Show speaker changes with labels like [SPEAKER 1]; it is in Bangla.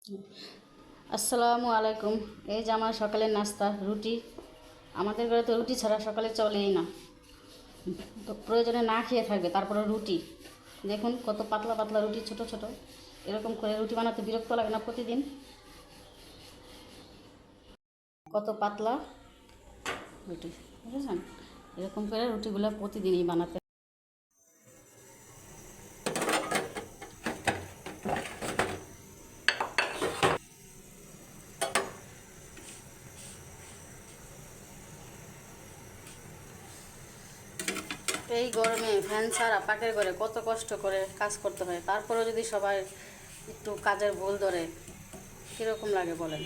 [SPEAKER 1] আসসালামু আলাইকুম। এই যে আমার সকালের নাস্তা রুটি। আমাদের ঘরে তো রুটি ছাড়া সকালে চলেই না, তো প্রয়োজনে না খেয়ে থাকবে তারপরে রুটি। দেখুন কত পাতলা পাতলা রুটি, ছোট ছোট। এরকম করে রুটি বানাতে বিরক্ত লাগে না প্রতিদিন? কত পাতলা রুটি, বুঝেছেন? এরকম করে রুটিগুলো প্রতিদিনই বানাতে। এই গরমে ফ্যান ছাড়া পাকের ঘরে কত কষ্ট করে কাজ করতে হয়, তারপরেও যদি সবাই একটু কাজের ভুল ধরে কীরকম লাগে বলেন?